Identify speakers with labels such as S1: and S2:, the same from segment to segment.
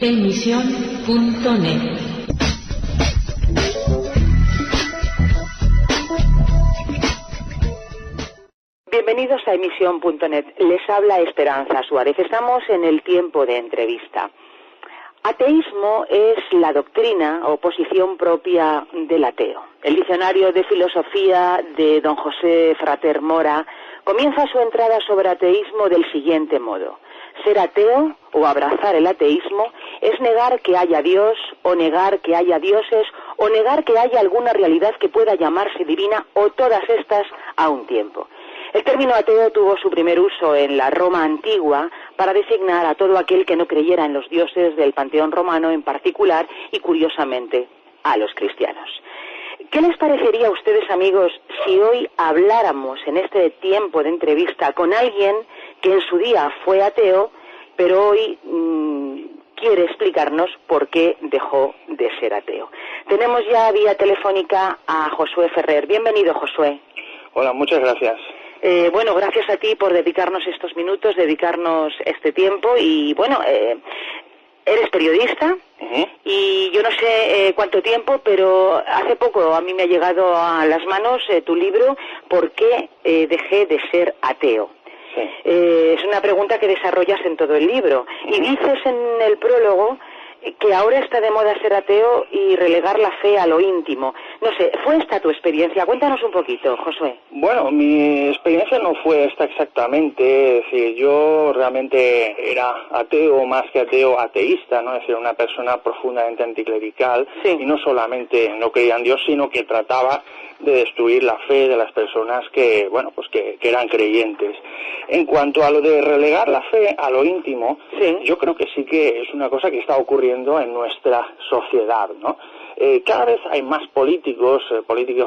S1: Emisión.net.
S2: Bienvenidos a Emisión.net. Les habla Esperanza Suárez. Estamos en el tiempo de entrevista. Ateísmo es la doctrina o posición propia del ateo. El diccionario de filosofía de don José Frater Mora comienza su entrada sobre ateísmo del siguiente modo: ser ateo o abrazar el ateísmo es negar que haya Dios, o negar que haya dioses, o negar que haya alguna realidad que pueda llamarse divina, o todas estas a un tiempo. El término ateo tuvo su primer uso en la Roma antigua para designar a todo aquel que no creyera en los dioses del panteón romano en particular y, curiosamente, a los cristianos. ¿Qué les parecería a ustedes, amigos, si hoy habláramos en este tiempo de entrevista con alguien que en su día fue ateo, pero hoy quiere explicarnos por qué dejó de ser ateo? Tenemos ya vía telefónica a Josué Ferrer. Bienvenido, Josué.
S3: Hola, muchas gracias.
S2: Bueno, gracias a ti por dedicarnos estos minutos, dedicarnos este tiempo y, bueno, eres periodista y yo no sé cuánto tiempo, pero hace poco a mí me ha llegado a las manos tu libro ¿Por qué dejé de ser ateo? Sí. Es una pregunta que desarrollas en todo el libro y dices en el prólogo que ahora está de moda ser ateo y relegar la fe a lo íntimo. No sé, ¿fue esta tu experiencia? Cuéntanos un poquito, Josué.
S3: Bueno, mi experiencia no fue esta exactamente, es decir, yo realmente era ateo, más que ateo, ateísta, ¿no? Es decir, una persona profundamente anticlerical, sí. Y no solamente no creía en Dios, sino que trataba de destruir la fe de las personas que, bueno, pues que eran creyentes. En cuanto a lo de relegar la fe a lo íntimo, sí. Yo creo que sí que es una cosa que está ocurriendo en nuestra sociedad, ¿no? Cada vez hay más políticos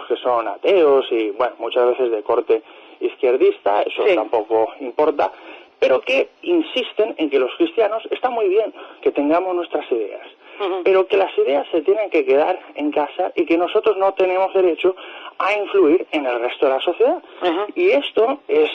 S3: que son ateos y, bueno, muchas veces de corte izquierdista, eso sí. Tampoco importa, pero que insisten en que los cristianos está muy bien que tengamos nuestras ideas, pero que las ideas se tienen que quedar en casa y que nosotros no tenemos derecho a influir en el resto de la sociedad. Y esto es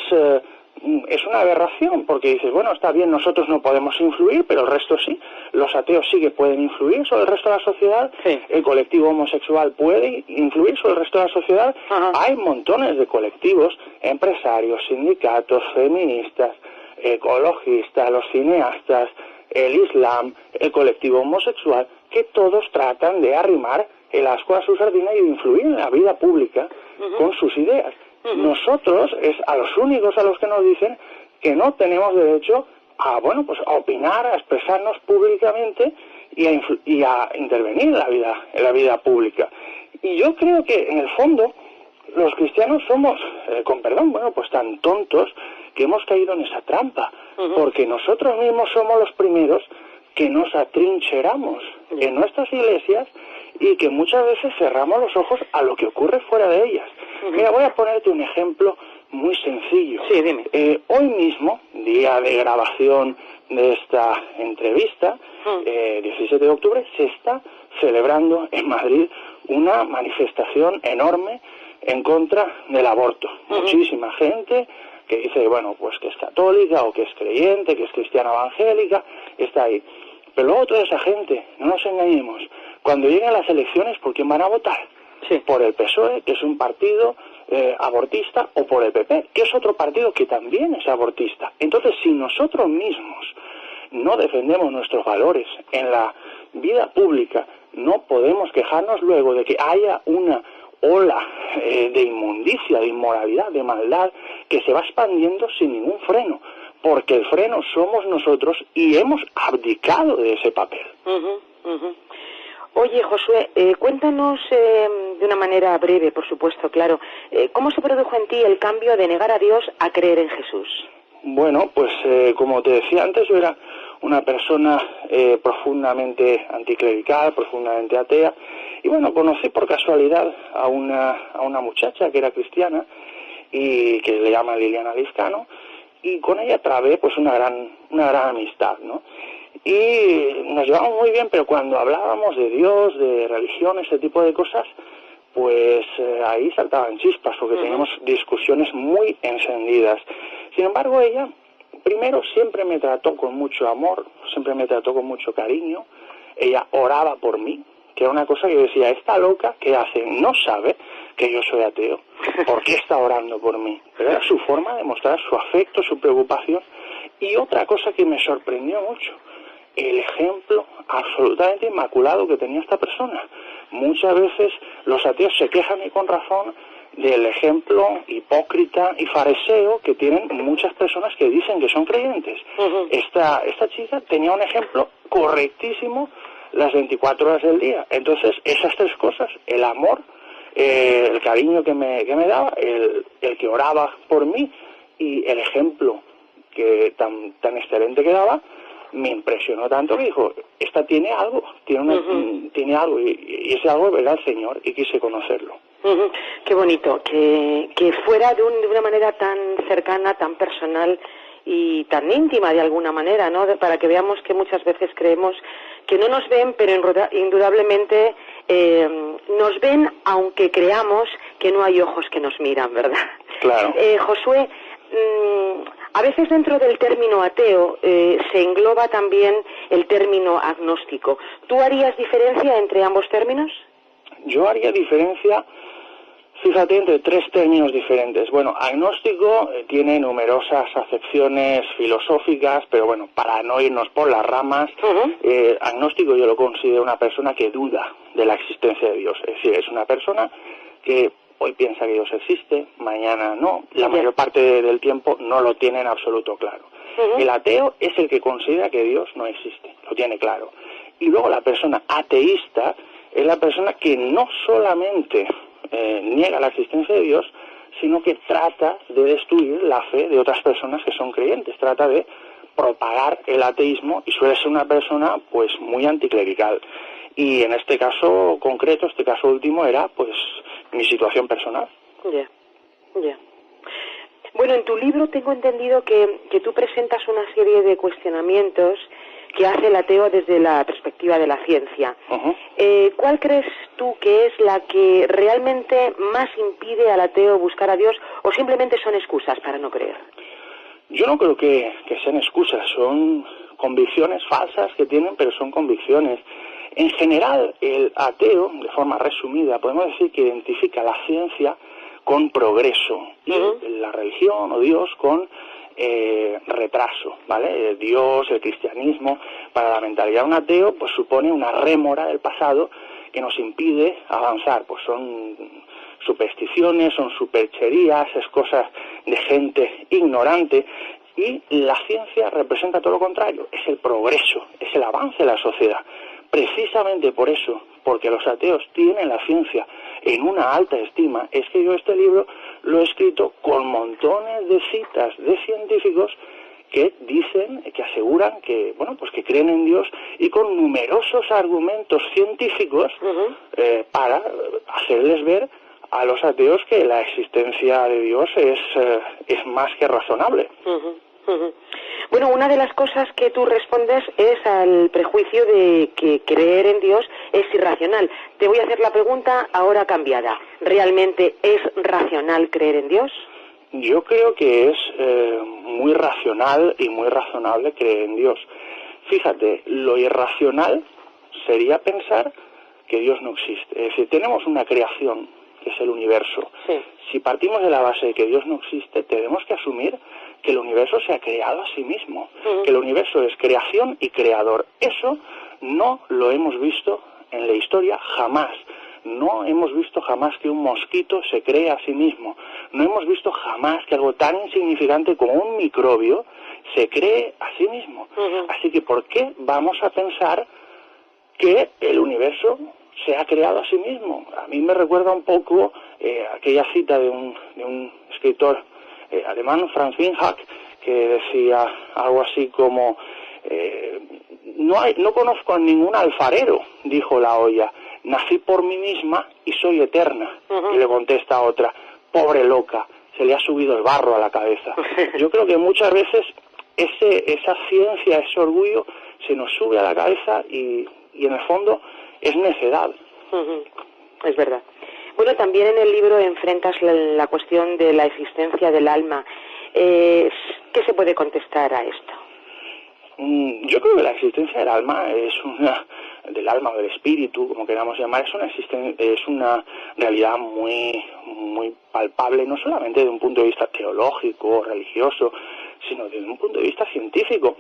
S3: una aberración, porque dices, bueno, está bien, nosotros no podemos influir, pero el resto sí. Los ateos sí que pueden influir sobre el resto de la sociedad, sí. El colectivo homosexual puede influir sobre el resto de la sociedad. Hay montones de colectivos, empresarios, sindicatos, feministas, ecologistas, los cineastas, el Islam, el colectivo homosexual, que todos tratan de arrimar el ascua a su sardina y de influir en la vida pública con sus ideas. Nosotros es a los únicos a los que nos dicen que no tenemos derecho a, bueno, pues a opinar, a expresarnos públicamente y a intervenir en la vida pública. Y yo creo que en el fondo los cristianos somos, con perdón, bueno, pues tan tontos que hemos caído en esa trampa, porque nosotros mismos somos los primeros que nos atrincheramos en nuestras iglesias y que muchas veces cerramos los ojos a lo que ocurre fuera de ellas. Mira, voy a ponerte un ejemplo muy sencillo. Sí, dime. Hoy mismo, día de grabación de esta entrevista, 17 de octubre, se está celebrando en Madrid una manifestación enorme en contra del aborto. Muchísima gente que dice, bueno, pues que es católica o que es creyente, que es cristiana evangélica, está ahí. Pero luego toda esa gente, no nos engañemos, cuando lleguen las elecciones, ¿por quién van a votar? Sí. Por el PSOE, que es un partido abortista, o por el PP, que es otro partido que también es abortista. Entonces, si nosotros mismos no defendemos nuestros valores en la vida pública, no podemos quejarnos luego de que haya una ola de inmundicia, de inmoralidad, de maldad, que se va expandiendo sin ningún freno, porque el freno somos nosotros y hemos abdicado de ese papel.
S2: Oye, Josué, cuéntanos de una manera breve, por supuesto, claro, ¿cómo se produjo en ti el cambio de negar a Dios a creer en Jesús?
S3: Bueno, pues como te decía antes, yo era una persona profundamente anticlerical, profundamente atea, y bueno, conocí por casualidad a una muchacha que era cristiana y que le llaman Liliana Liscano, y con ella trabé pues una gran amistad, ¿no? Y nos llevamos muy bien, pero cuando hablábamos de Dios, de religión, ese tipo de cosas, pues ahí saltaban chispas, porque teníamos discusiones muy encendidas. Sin embargo, ella primero siempre me trató con mucho amor, siempre me trató con mucho cariño. Ella oraba por mí, que era una cosa que yo decía, esta loca, ¿qué hace? No sabe que yo soy ateo. ¿Por qué está orando por mí? Pero era su forma de mostrar su afecto, su preocupación. Y otra cosa que me sorprendió mucho, el ejemplo absolutamente inmaculado que tenía esta persona. Muchas veces los ateos se quejan, y con razón, del ejemplo hipócrita y fariseo que tienen muchas personas que dicen que son creyentes. Esta chica tenía un ejemplo correctísimo las 24 horas del día. Entonces, esas tres cosas, el amor, el cariño que me daba, el que oraba por mí y el ejemplo que tan excelente que daba, me impresionó tanto que dijo, esta tiene algo, tiene algo, y ese algo era el Señor, y quise conocerlo.
S2: Qué bonito, que fuera de una manera tan cercana, tan personal y tan íntima de alguna manera, ¿no? Para que veamos que muchas veces creemos que no nos ven, pero indudablemente nos ven, aunque creamos que no hay ojos que nos miran, ¿verdad?
S3: Claro.
S2: Josué, a veces dentro del término ateo se engloba también el término agnóstico. ¿Tú harías diferencia entre ambos términos?
S3: Yo haría diferencia, fíjate, entre tres términos diferentes. Bueno, agnóstico tiene numerosas acepciones filosóficas, pero bueno, para no irnos por las ramas, agnóstico yo lo considero una persona que duda de la existencia de Dios. Es decir, es una persona que hoy piensa que Dios existe, mañana no, la mayor parte del tiempo no lo tiene en absoluto claro. El ateo es el que considera que Dios no existe, lo tiene claro. Y luego la persona ateísta es la persona que no solamente niega la existencia de Dios, sino que trata de destruir la fe de otras personas que son creyentes, trata de propagar el ateísmo y suele ser una persona pues muy anticlerical. Y en este caso concreto, este caso último, era pues mi situación personal.
S2: Ya. Bueno, en tu libro tengo entendido que tú presentas una serie de cuestionamientos que hace el ateo desde la perspectiva de la ciencia. ¿Cuál crees tú que es la que realmente más impide al ateo buscar a Dios, o simplemente son excusas para no creer?
S3: Yo no creo que sean excusas, son convicciones falsas que tienen, pero son convicciones. En general, el ateo, de forma resumida, podemos decir que identifica la ciencia con progreso y la religión o Dios con retraso, ¿vale? Dios, el cristianismo, para la mentalidad de un ateo, pues supone una rémora del pasado que nos impide avanzar. Pues son supersticiones, son supercherías, es cosas de gente ignorante, y la ciencia representa todo lo contrario, es el progreso, es el avance de la sociedad. Precisamente por eso, porque los ateos tienen la ciencia en una alta estima, es que yo este libro lo he escrito con montones de citas de científicos que dicen, que aseguran que, bueno, pues que creen en Dios, y con numerosos argumentos científicos para hacerles ver a los ateos que la existencia de Dios es más que razonable.
S2: Bueno, una de las cosas que tú respondes es al prejuicio de que creer en Dios es irracional. Te voy a hacer la pregunta ahora cambiada. ¿Realmente es racional creer en Dios?
S3: Yo creo que es muy racional y muy razonable creer en Dios. Fíjate, lo irracional sería pensar que Dios no existe. Es decir, tenemos una creación, que es el universo.
S2: Sí.
S3: Si partimos de la base de que Dios no existe, tenemos que asumir que el universo se ha creado a sí mismo, que el universo es creación y creador. Eso no lo hemos visto en la historia jamás. No hemos visto jamás que un mosquito se cree a sí mismo. No hemos visto jamás que algo tan insignificante como un microbio se cree a sí mismo. Así que, ¿por qué vamos a pensar que el universo se ha creado a sí mismo? A mí me recuerda un poco aquella cita de un escritor alemán, Franz Windhak, que decía algo así como no conozco a ningún alfarero, dijo la olla, nací por mí misma y soy eterna. Y le contesta otra, pobre loca, se le ha subido el barro a la cabeza. Yo creo que muchas veces esa ciencia, ese orgullo se nos sube a la cabeza y en el fondo es necedad.
S2: Es verdad. Bueno, también en el libro enfrentas la cuestión de la existencia del alma. ¿Qué se puede contestar a esto?
S3: Yo creo que la existencia del alma del alma o del espíritu, como queramos llamar, es una realidad muy palpable, no solamente desde un punto de vista teológico o religioso, sino desde un punto de vista científico.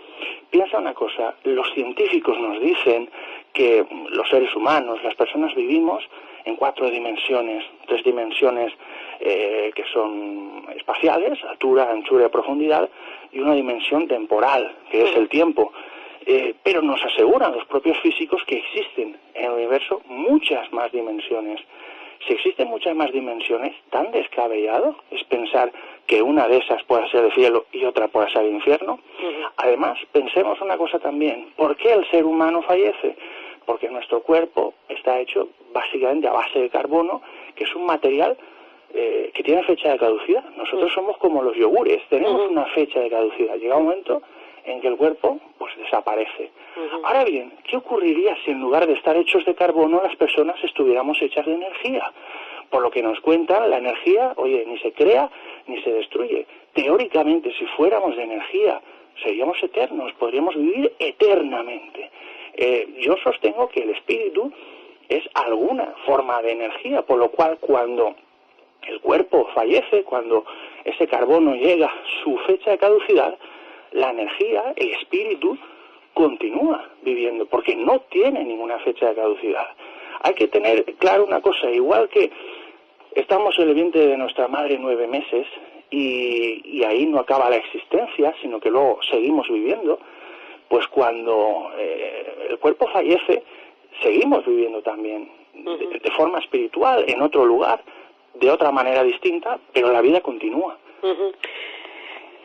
S3: Piensa una cosa, los científicos nos dicen que los seres humanos, las personas, vivimos en 4 dimensiones, 3 dimensiones que son espaciales, altura, anchura y profundidad, y una dimensión temporal, que es el tiempo. Pero nos aseguran los propios físicos que existen en el universo muchas más dimensiones. Si existen muchas más dimensiones, ¿tan descabellado es pensar que una de esas pueda ser el cielo y otra pueda ser el infierno? Además, pensemos una cosa también, ¿por qué el ser humano fallece? Porque nuestro cuerpo está hecho básicamente a base de carbono, que es un material que tiene fecha de caducidad. Nosotros somos como los yogures, tenemos una fecha de caducidad. Llega un momento en que el cuerpo pues desaparece. Ahora bien, ¿qué ocurriría si en lugar de estar hechos de carbono las personas estuviéramos hechas de energía? Por lo que nos cuentan, la energía, ni se crea ni se destruye. Teóricamente, si fuéramos de energía, seríamos eternos, podríamos vivir eternamente. Yo sostengo que el espíritu es alguna forma de energía, por lo cual cuando el cuerpo fallece, cuando ese carbono llega a su fecha de caducidad, la energía, el espíritu, continúa viviendo, porque no tiene ninguna fecha de caducidad. Hay que tener claro una cosa, igual que estamos en el vientre de nuestra madre 9 meses, y ahí no acaba la existencia, sino que luego seguimos viviendo, pues cuando el cuerpo fallece, seguimos viviendo también, de forma espiritual, en otro lugar, de otra manera distinta, pero la vida continúa.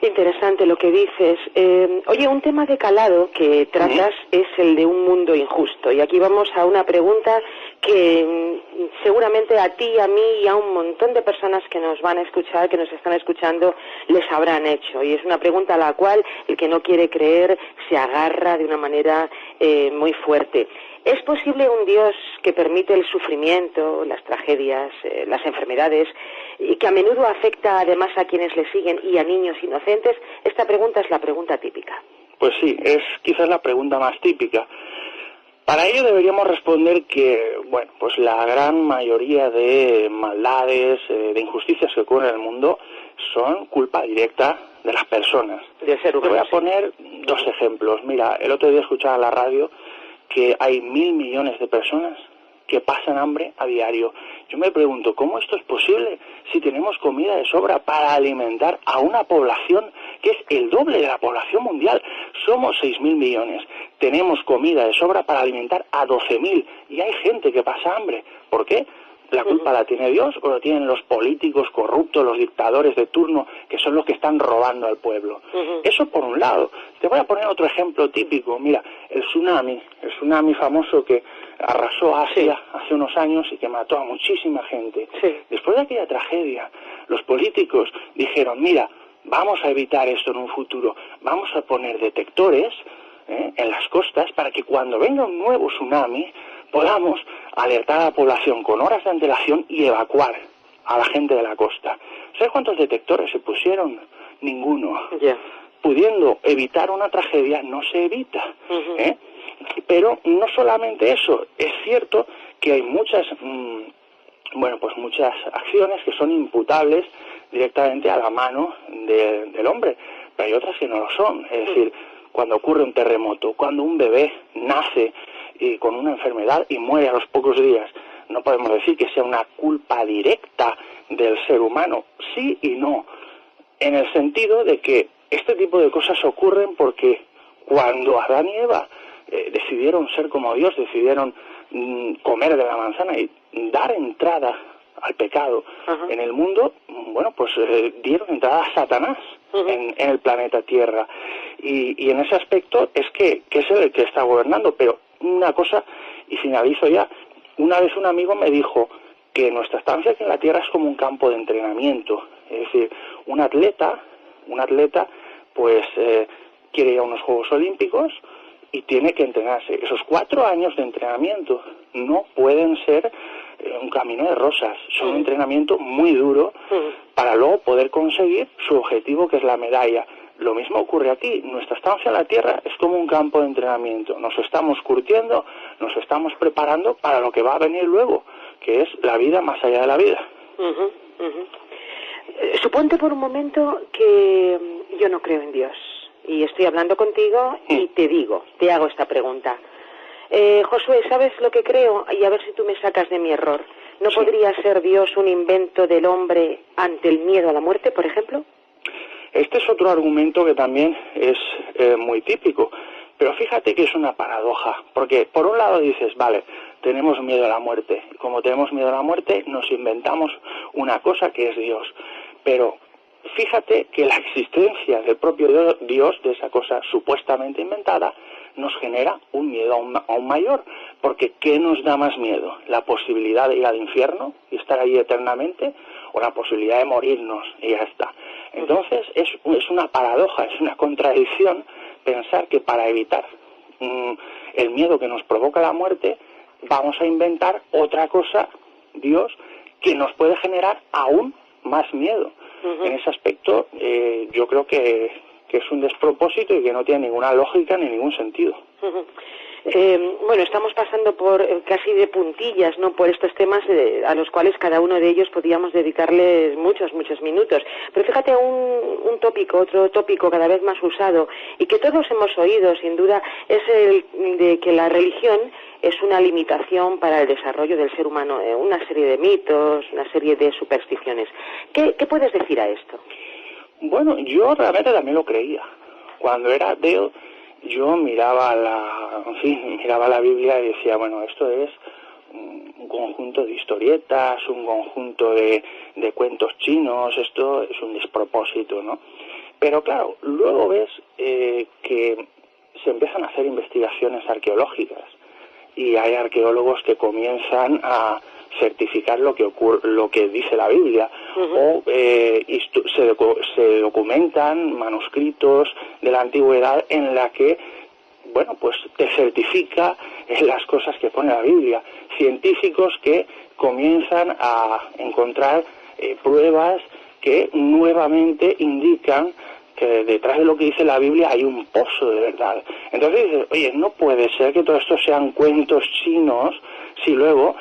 S2: Interesante lo que dices. Un tema de calado que tratas es el de un mundo injusto. Y aquí vamos a una pregunta que seguramente a ti, a mí y a un montón de personas que nos van a escuchar, que nos están escuchando, les habrán hecho. Y es una pregunta a la cual el que no quiere creer se agarra de una manera muy fuerte. ¿Es posible un Dios que permite el sufrimiento, las tragedias, las enfermedades, y que a menudo afecta además a quienes le siguen y a niños inocentes? Esta pregunta es la pregunta típica.
S3: Pues sí, es quizás la pregunta más típica. Para ello deberíamos responder que, pues la gran mayoría de maldades, de injusticias que ocurren en el mundo son culpa directa de las personas.
S2: De ser humano.
S3: Te voy a poner 2 ejemplos. Mira, el otro día escuchaba en la radio que hay 1.000 millones de personas que pasan hambre a diario. Yo me pregunto, ¿cómo esto es posible si tenemos comida de sobra para alimentar a una población que es el doble de la población mundial? Somos 6.000 millones. Tenemos comida de sobra para alimentar a 12.000 y hay gente que pasa hambre. ¿Por qué? ¿La culpa la tiene Dios o lo tienen los políticos corruptos, los dictadores de turno, que son los que están robando al pueblo? Eso por un lado. Te voy a poner otro ejemplo típico. Mira, el tsunami famoso que arrasó Asia hace unos años y que mató a muchísima gente. Después de aquella tragedia, los políticos dijeron, mira, vamos a evitar esto en un futuro, vamos a poner detectores en las costas para que cuando venga un nuevo tsunami podamos alertar a la población con horas de antelación y evacuar a la gente de la costa. ¿Sabes cuántos detectores se pusieron? Ninguno. Pudiendo evitar una tragedia, no se evita. Pero no solamente eso, es cierto que hay muchas acciones que son imputables directamente a la mano del hombre, pero hay otras que no lo son. Es decir, cuando ocurre un terremoto, cuando un bebé nace con una enfermedad y muere a los pocos días, no podemos decir que sea una culpa directa del ser humano. Sí y no, en el sentido de que este tipo de cosas ocurren porque cuando Adán y Eva decidieron ser como Dios, decidieron comer de la manzana y dar entrada al pecado en el mundo, dieron entrada a Satanás en el planeta Tierra. Y en ese aspecto es que es el que está gobernando. Pero una cosa, y finalizo ya, una vez un amigo me dijo que nuestra estancia aquí en la Tierra es como un campo de entrenamiento. Es decir, un atleta pues quiere ir a unos Juegos Olímpicos y tiene que entrenarse. Esos 4 años de entrenamiento no pueden ser un camino de rosas, son un entrenamiento muy duro para luego poder conseguir su objetivo, que es la medalla. Lo mismo ocurre aquí. Nuestra estancia en la Tierra es como un campo de entrenamiento. Nos estamos curtiendo, nos estamos preparando para lo que va a venir luego, que es la vida más allá de la vida.
S2: Suponte por un momento que yo no creo en Dios y estoy hablando contigo y te hago esta pregunta. Josué, ¿sabes lo que creo? Y a ver si tú me sacas de mi error. ¿No podría ser Dios un invento del hombre ante el miedo a la muerte, por ejemplo?
S3: Este es otro argumento que también es muy típico, pero fíjate que es una paradoja, porque por un lado dices, vale, tenemos miedo a la muerte, y como tenemos miedo a la muerte nos inventamos una cosa que es Dios, pero fíjate que la existencia del propio Dios, de esa cosa supuestamente inventada, nos genera un miedo aún mayor, porque ¿qué nos da más miedo? ¿La posibilidad de ir al infierno y estar allí eternamente? ¿O la posibilidad de morirnos y ya está? Entonces es una paradoja, es una contradicción pensar que para evitar el miedo que nos provoca la muerte, vamos a inventar otra cosa, Dios, que nos puede generar aún más miedo. En ese aspecto yo creo que es un despropósito y que no tiene ninguna lógica ni ningún sentido.
S2: Bueno, estamos pasando por casi de puntillas, ¿no?, por estos temas a los cuales cada uno de ellos podríamos dedicarles muchos minutos. Pero fíjate, otro tópico cada vez más usado y que todos hemos oído, sin duda, es el de que la religión es una limitación para el desarrollo del ser humano, una serie de mitos, una serie de supersticiones. ¿Qué puedes decir a esto?
S3: Bueno, yo realmente también lo creía. Cuando era ateo, yo miraba la Biblia y decía, bueno, esto es un conjunto de historietas, un conjunto de cuentos chinos, esto es un despropósito, ¿no? Pero claro, luego ves que se empiezan a hacer investigaciones arqueológicas y hay arqueólogos que comienzan a certificar lo que dice la Biblia, o se documentan manuscritos de la antigüedad en la que, bueno, pues te certifica las cosas que pone la Biblia. Científicos que comienzan a encontrar pruebas que nuevamente indican que detrás de lo que dice la Biblia hay un pozo de verdad. Entonces dices, oye, no puede ser que todo esto sean cuentos chinos si luego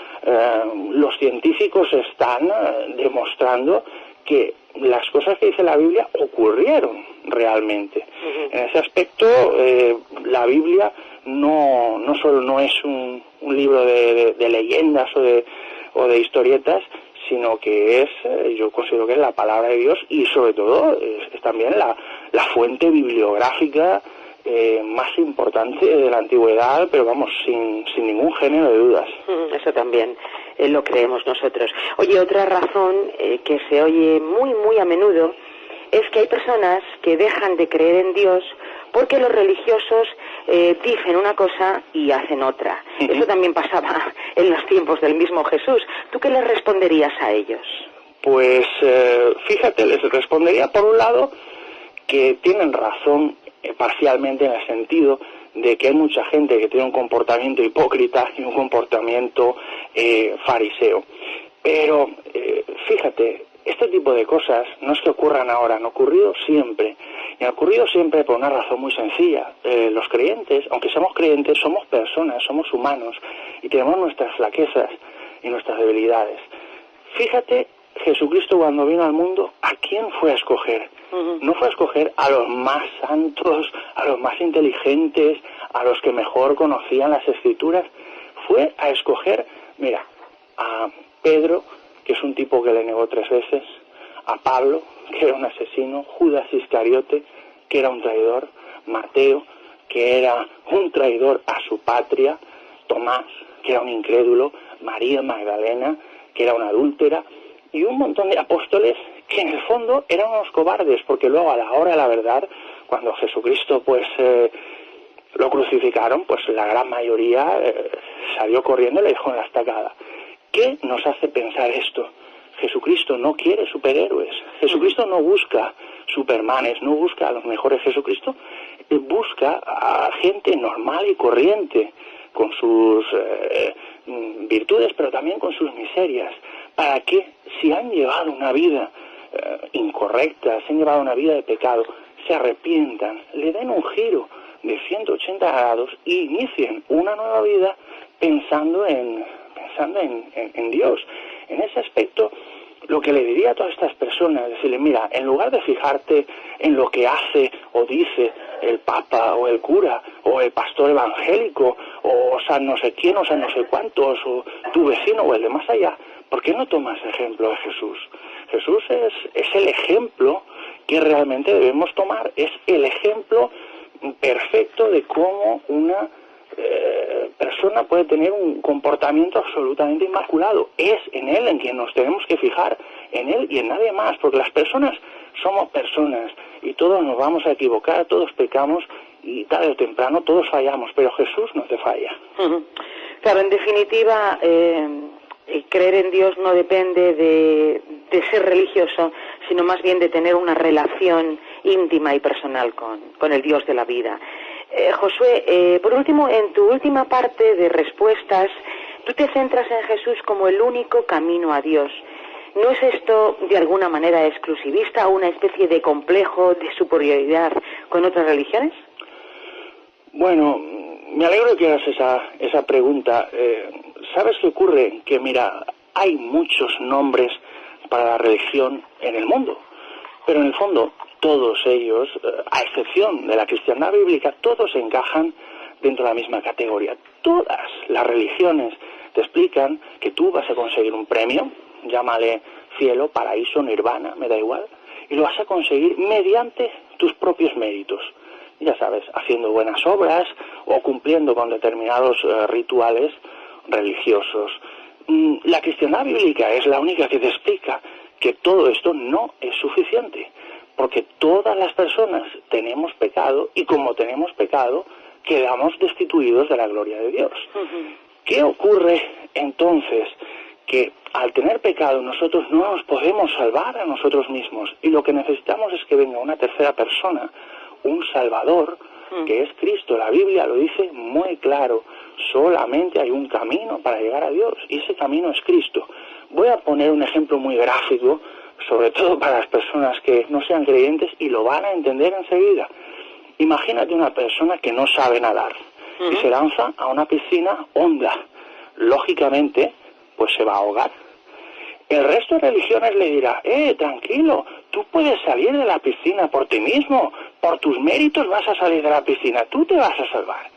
S3: los científicos están demostrando que las cosas que dice la Biblia ocurrieron realmente. En ese aspecto, la Biblia no solo no es un libro de leyendas o de historietas, sino que yo considero que es la palabra de Dios y sobre todo es también la fuente bibliográfica más importante de la antigüedad, pero vamos, sin ningún género de dudas.
S2: Eso también lo creemos nosotros. Oye, otra razón que se oye muy a menudo es que hay personas que dejan de creer en Dios porque los religiosos dicen una cosa y hacen otra. Eso también pasaba en los tiempos del mismo Jesús. ¿Tú qué les responderías a ellos?
S3: Pues fíjate, les respondería por un lado que tienen razón parcialmente, en el sentido de que hay mucha gente que tiene un comportamiento hipócrita y un comportamiento fariseo. Pero fíjate, este tipo de cosas no es que ocurran ahora, han ocurrido siempre. Y han ocurrido siempre por una razón muy sencilla. Los creyentes, aunque somos creyentes, somos personas, somos humanos y tenemos nuestras flaquezas y nuestras debilidades. Fíjate, Jesucristo cuando vino al mundo, ¿a quién fue a escoger? No fue a escoger a los más santos, a los más inteligentes, a los que mejor conocían las Escrituras. Fue a escoger, mira, a Pedro, que es un tipo que le negó 3 veces, a Pablo, que era un asesino, Judas Iscariote, que era un traidor, Mateo, que era un traidor a su patria, Tomás, que era un incrédulo, María Magdalena, que era una adúltera, y un montón de apóstoles que en el fondo eran unos cobardes, porque luego a la hora de la verdad, cuando Jesucristo pues lo crucificaron, pues la gran mayoría salió corriendo y le dejó en la estacada. ¿Qué nos hace pensar esto? Jesucristo no quiere superhéroes, Jesucristo no busca supermanes, no busca a los mejores. Jesucristo busca a gente normal y corriente, con sus virtudes, pero también con sus miserias, para que si han llevado una vida incorrecta, si han llevado una vida de pecado, se arrepientan, le den un giro de 180 grados y inicien una nueva vida pensando en Dios. En ese aspecto, lo que le diría a todas estas personas es decirle, mira, en lugar de fijarte en lo que hace o dice el Papa o el cura o el pastor evangélico o San no sé quién o San no sé cuántos o tu vecino o el de más allá, ¿por qué no tomas ejemplo de Jesús? Jesús es el ejemplo que realmente debemos tomar, es el ejemplo perfecto de cómo una persona puede tener un comportamiento absolutamente inmaculado. Es en Él en quien nos tenemos que fijar, en Él y en nadie más, porque las personas somos personas y todos nos vamos a equivocar, todos pecamos y tarde o temprano todos fallamos, pero Jesús no te falla.
S2: Claro, en definitiva, creer en Dios no depende de ser religioso, sino más bien de tener una relación íntima y personal con el Dios de la vida. Josué, por último, en tu última parte de respuestas, tú te centras en Jesús como el único camino a Dios. ¿No es esto de alguna manera exclusivista o una especie de complejo de superioridad con otras religiones?
S3: Bueno, me alegro de que hagas esa pregunta. ¿Sabes qué ocurre? Que mira, hay muchos nombres para la religión en el mundo, pero en el fondo todos ellos, a excepción de la cristiandad bíblica, todos encajan dentro de la misma categoría. Todas las religiones te explican que tú vas a conseguir un premio, llámale cielo, paraíso, nirvana, me da igual, y lo vas a conseguir mediante tus propios méritos. Ya sabes, haciendo buenas obras o cumpliendo con determinados rituales religiosos. La cristiandad bíblica es la única que te explica que todo esto no es suficiente, porque todas las personas tenemos pecado y como tenemos pecado quedamos destituidos de la gloria de Dios. ¿Qué ocurre entonces? Que al tener pecado nosotros no nos podemos salvar a nosotros mismos y lo que necesitamos es que venga una tercera persona, un Salvador, que es Cristo. La Biblia lo dice muy claro, solamente hay un camino para llegar a Dios y ese camino es Cristo. Voy a poner un ejemplo muy gráfico, sobre todo para las personas que no sean creyentes y lo van a entender enseguida. Imagínate una persona que no sabe nadar y se lanza a una piscina honda. Lógicamente, pues se va a ahogar. El resto de religiones le dirá, tranquilo, tú puedes salir de la piscina por ti mismo, por tus méritos vas a salir de la piscina, tú te vas a salvar.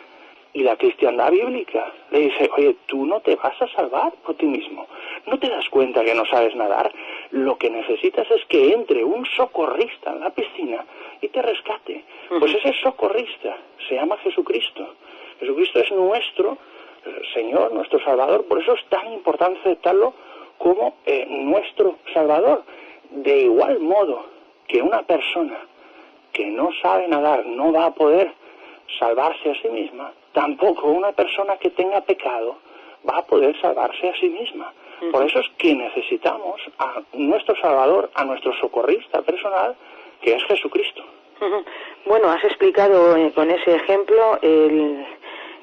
S3: Y la cristiandad bíblica le dice, oye, tú no te vas a salvar por ti mismo. ¿No te das cuenta que no sabes nadar? Lo que necesitas es que entre un socorrista en la piscina y te rescate. Pues ese socorrista se llama Jesucristo. Jesucristo es nuestro Señor, nuestro Salvador. Por eso es tan importante aceptarlo como nuestro Salvador. De igual modo que una persona que no sabe nadar no va a poder salvarse a sí misma, tampoco una persona que tenga pecado va a poder salvarse a sí misma. Por eso es que necesitamos a nuestro Salvador, a nuestro socorrista personal, que es Jesucristo.
S2: Bueno, has explicado con ese ejemplo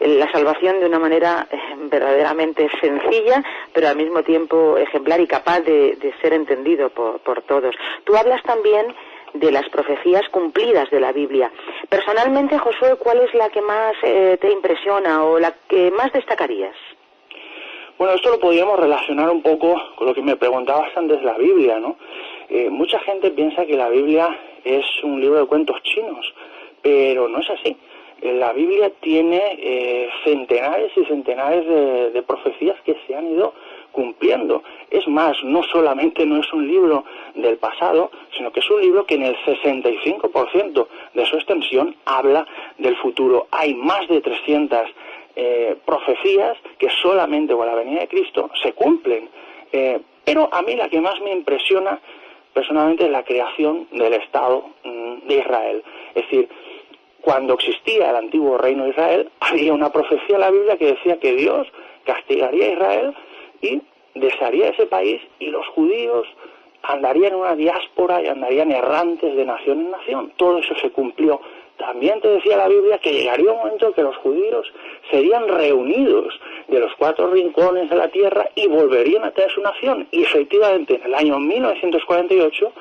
S2: la salvación de una manera verdaderamente sencilla, pero al mismo tiempo ejemplar y capaz de ser entendido por todos. Tú hablas también de las profecías cumplidas de la Biblia. Personalmente, Josué, ¿cuál es la que más te impresiona o la que más destacarías?
S3: Bueno, esto lo podríamos relacionar un poco con lo que me preguntabas antes de la Biblia, ¿no? Mucha gente piensa que la Biblia es un libro de cuentos chinos, pero no es así. La Biblia tiene centenares y centenares de profecías que se han ido cumpliendo. Es más, no solamente no es un libro del pasado, sino que es un libro que en el 65% de su extensión habla del futuro. Hay más de 300 profecías que solamente con la venida de Cristo se cumplen. Pero a mí la que más me impresiona personalmente es la creación del Estado de Israel. Es decir, cuando existía el antiguo reino de Israel, había una profecía en la Biblia que decía que Dios castigaría a Israel y desharía ese país y los judíos andarían en una diáspora y andarían errantes de nación en nación. Todo eso se cumplió también te decía la Biblia que llegaría un momento que los judíos serían reunidos de los 4 rincones de la tierra y volverían a tener su nación. Y efectivamente, en el año 1948,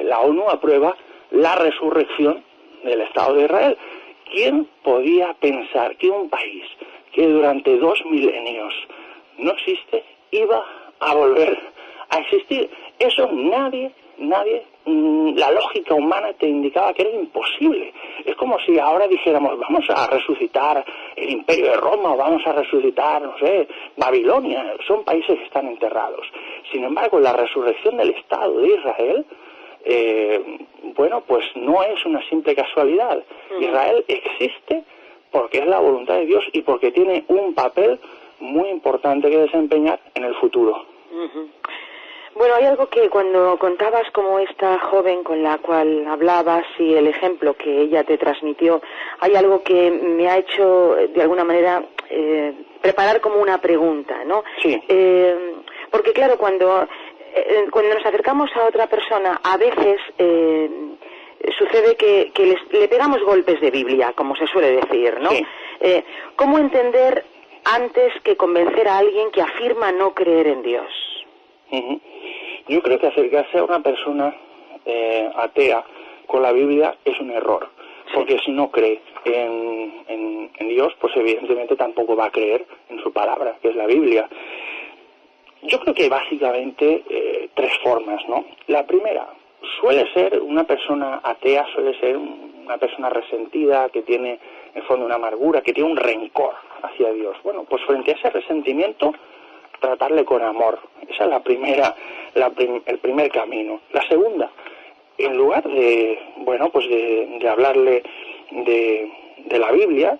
S3: la ONU aprueba la resurrección del Estado de Israel. ¿Quién podía pensar que un país que durante 2 milenios no existe iba a volver a existir? Eso nadie, la lógica humana te indicaba que era imposible. Es como si ahora dijéramos, vamos a resucitar el Imperio de Roma, o vamos a resucitar, no sé, Babilonia. Son países que están enterrados. Sin embargo, la resurrección del Estado de Israel, bueno, pues no es una simple casualidad. Israel existe porque es la voluntad de Dios y porque tiene un papel muy importante que desempeñar en el futuro.
S2: Bueno, hay algo que cuando contabas como esta joven con la cual hablabas y el ejemplo que ella te transmitió, hay algo que me ha hecho de alguna manera preparar como una pregunta, ¿no?
S3: Sí.
S2: Porque claro, cuando nos acercamos a otra persona, a veces sucede que le pegamos golpes de Biblia, como se suele decir, ¿no?
S3: Sí.
S2: ¿Cómo entender antes que convencer a alguien que afirma no creer en Dios?
S3: Yo creo que acercarse a una persona atea con la Biblia es un error, porque si no cree en Dios, pues evidentemente tampoco va a creer en su palabra, que es la Biblia. Yo creo que hay básicamente 3 formas, ¿no? La primera, suele ser una persona atea, suele ser una persona resentida, que tiene en el fondo una amargura, que tiene un rencor hacia Dios. Bueno, pues frente a ese resentimiento, tratarle con amor. Esa es la primera, el primer camino. La segunda, en lugar de, bueno, pues de hablarle de la Biblia,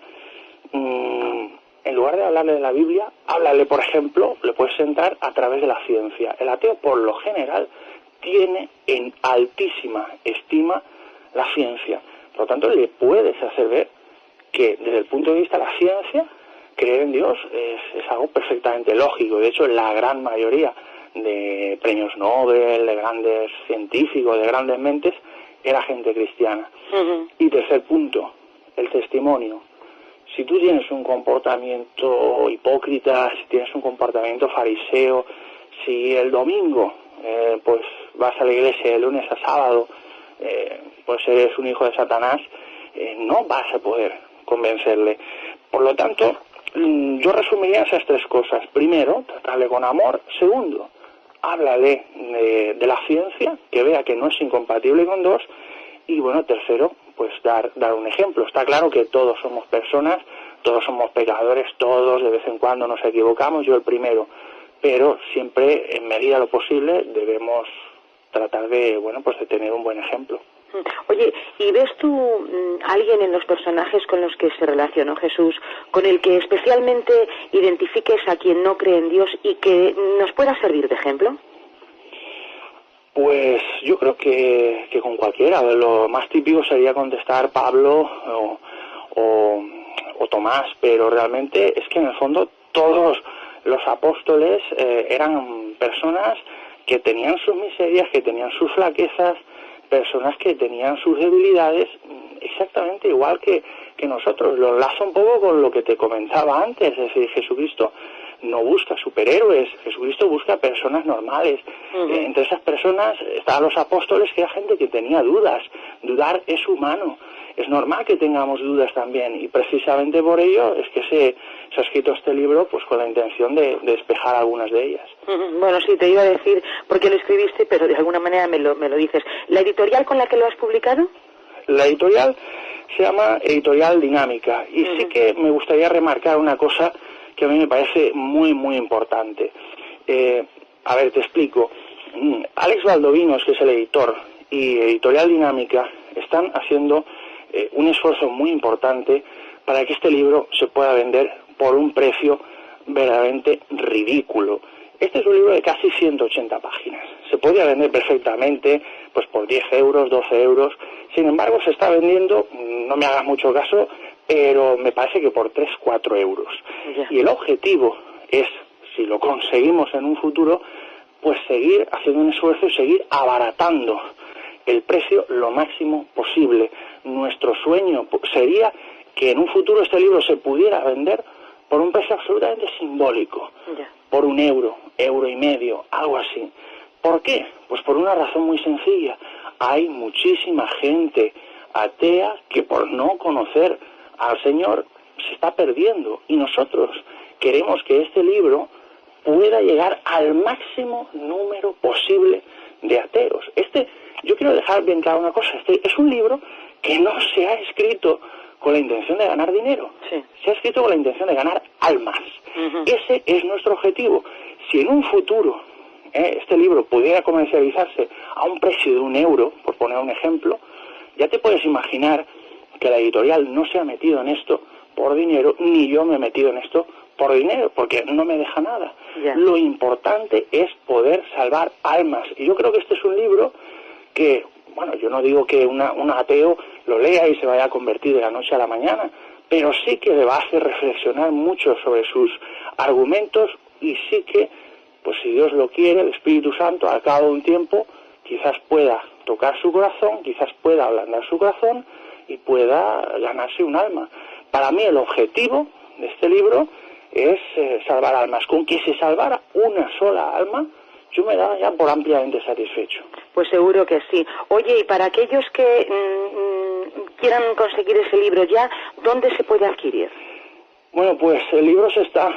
S3: en lugar de hablarle de la Biblia, háblale, por ejemplo, le puedes sentar a través de la ciencia. El ateo, por lo general, tiene en altísima estima la ciencia. Por lo tanto, le puedes hacer ver que desde el punto de vista de la ciencia, creer en Dios es algo perfectamente lógico. De hecho, la gran mayoría de premios Nobel, de grandes científicos, de grandes mentes, era gente cristiana. Y tercer punto, el testimonio. Si tú tienes un comportamiento hipócrita, si tienes un comportamiento fariseo, si el domingo pues vas a la iglesia de lunes a sábado, pues eres un hijo de Satanás, no vas a poder convencerle. Por lo tanto, yo resumiría esas 3 cosas. Primero, tratarle con amor. Segundo, háblale de la ciencia, que vea que no es incompatible con Dios. Y bueno, tercero, pues dar un ejemplo. Está claro que todos somos personas, todos somos pecadores, todos de vez en cuando nos equivocamos, yo el primero. Pero siempre, en medida de lo posible, debemos tratar de, bueno, pues de tener un buen ejemplo.
S2: Oye, ¿y ves tú alguien en los personajes con los que se relacionó Jesús, con el que especialmente identifiques a quien no cree en Dios y que nos pueda servir de ejemplo?
S3: Pues yo creo que con cualquiera. Lo más típico sería contestar Pablo o Tomás, pero realmente es que en el fondo todos los apóstoles eran personas que tenían sus miserias, que tenían sus flaquezas, personas que tenían sus debilidades, exactamente igual que nosotros. Lo enlazo un poco con lo que te comentaba antes, es decir, Jesucristo no busca superhéroes, Jesucristo busca personas normales. Entre esas personas estaban los apóstoles, que era gente que tenía dudas. Dudar es humano, es normal que tengamos dudas también, y precisamente por ello es que se ha escrito este libro, pues con la intención de despejar algunas de ellas.
S2: Bueno, sí, te iba a decir por qué lo escribiste, pero de alguna manera me lo dices. ¿La editorial con la que lo has publicado?
S3: La editorial se llama Editorial Dinámica, y sí que me gustaría remarcar una cosa que a mí me parece muy, muy importante. A ver, te explico. Alex Valdovinos, que es el editor, y Editorial Dinámica están haciendo un esfuerzo muy importante para que este libro se pueda vender por un precio verdaderamente ridículo. Este es un libro de casi 180 páginas. Se podría vender perfectamente pues por 10 euros, 12 euros. Sin embargo, se está vendiendo, no me hagas mucho caso, pero me parece que por 3, 4 euros. Y el objetivo es, si lo conseguimos en un futuro, pues seguir haciendo un esfuerzo y seguir abaratando el precio lo máximo posible. nuestro sueño sería que en un futuro este libro se pudiera vender por un precio absolutamente simbólico, por €1, €1,50, algo así. ¿Por qué? Pues por una razón muy sencilla. Hay muchísima gente atea que por no conocer al Señor se está perdiendo, y nosotros queremos que este libro pueda llegar al máximo número posible de ateos. Yo quiero dejar bien claro una cosa, es un libro que no se ha escrito con la intención de ganar dinero, se ha escrito con la intención de ganar almas. Ese es nuestro objetivo. Si en un futuro este libro pudiera comercializarse a un precio de €1, por poner un ejemplo, ya te puedes imaginar que la editorial no se ha metido en esto por dinero, ni yo me he metido en esto por dinero, porque no me deja nada. Lo importante es poder salvar almas. Y yo creo que este es un libro que, bueno, yo no digo que un ateo lo lea y se vaya a convertir de la noche a la mañana, pero sí que le va a hacer reflexionar mucho sobre sus argumentos, y sí que, pues si Dios lo quiere, el Espíritu Santo, al cabo de un tiempo, quizás pueda tocar su corazón, quizás pueda ablandar su corazón y pueda ganarse un alma. Para mí el objetivo de este libro es salvar almas. Con que se salvara una sola alma, yo me daba ya por ampliamente satisfecho.
S2: Pues seguro que sí. Oye, y para aquellos que quieran conseguir ese libro ya, ¿dónde se puede adquirir?
S3: Bueno, pues el libro se está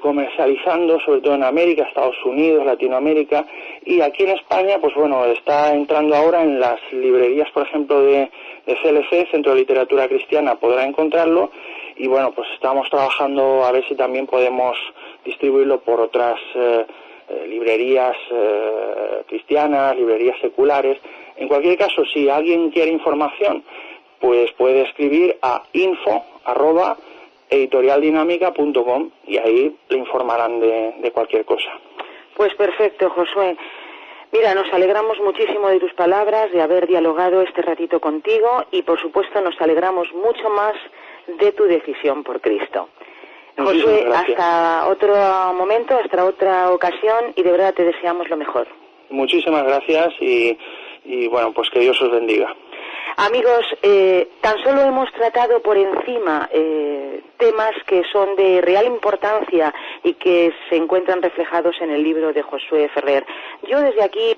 S3: comercializando sobre todo en América, Estados Unidos, Latinoamérica, y aquí en España, pues bueno, está entrando ahora en las librerías, por ejemplo, de CLC, Centro de Literatura Cristiana, podrá encontrarlo, y bueno, pues estamos trabajando a ver si también podemos distribuirlo por otras librerías cristianas, librerías seculares. En cualquier caso, si alguien quiere información, pues puede escribir a info@editorialdinamica.com y ahí le informarán de cualquier cosa.
S2: Pues perfecto, Josué. Mira, nos alegramos muchísimo de tus palabras, de haber dialogado este ratito contigo, y por supuesto nos alegramos mucho más de tu decisión por Cristo. Josué, hasta otro momento, hasta otra ocasión, y de verdad te deseamos lo mejor.
S3: Muchísimas gracias y bueno, pues que Dios os bendiga.
S2: Amigos, tan solo hemos tratado por encima temas que son de real importancia y que se encuentran reflejados en el libro de Josué Ferrer. Yo desde aquí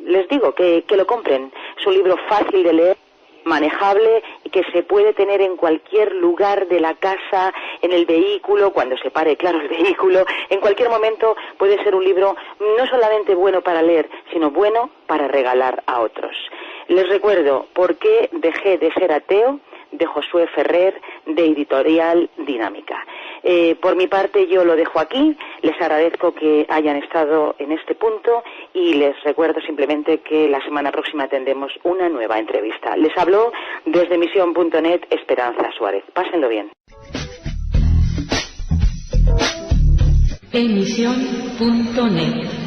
S2: les digo que lo compren. Es un libro fácil de leer, manejable, y que se puede tener en cualquier lugar de la casa, en el vehículo, cuando se pare, claro, el vehículo. En cualquier momento puede ser un libro no solamente bueno para leer, sino bueno para regalar a otros. Les recuerdo ¿Por qué dejé de ser ateo?, de Josué Ferrer, de Editorial Dinámica. Por mi parte yo lo dejo aquí. Les agradezco que hayan estado en este punto y les recuerdo simplemente que la semana próxima tendremos una nueva entrevista. Les habló desde Misión.net Esperanza Suárez. Pásenlo bien.
S1: Misión.net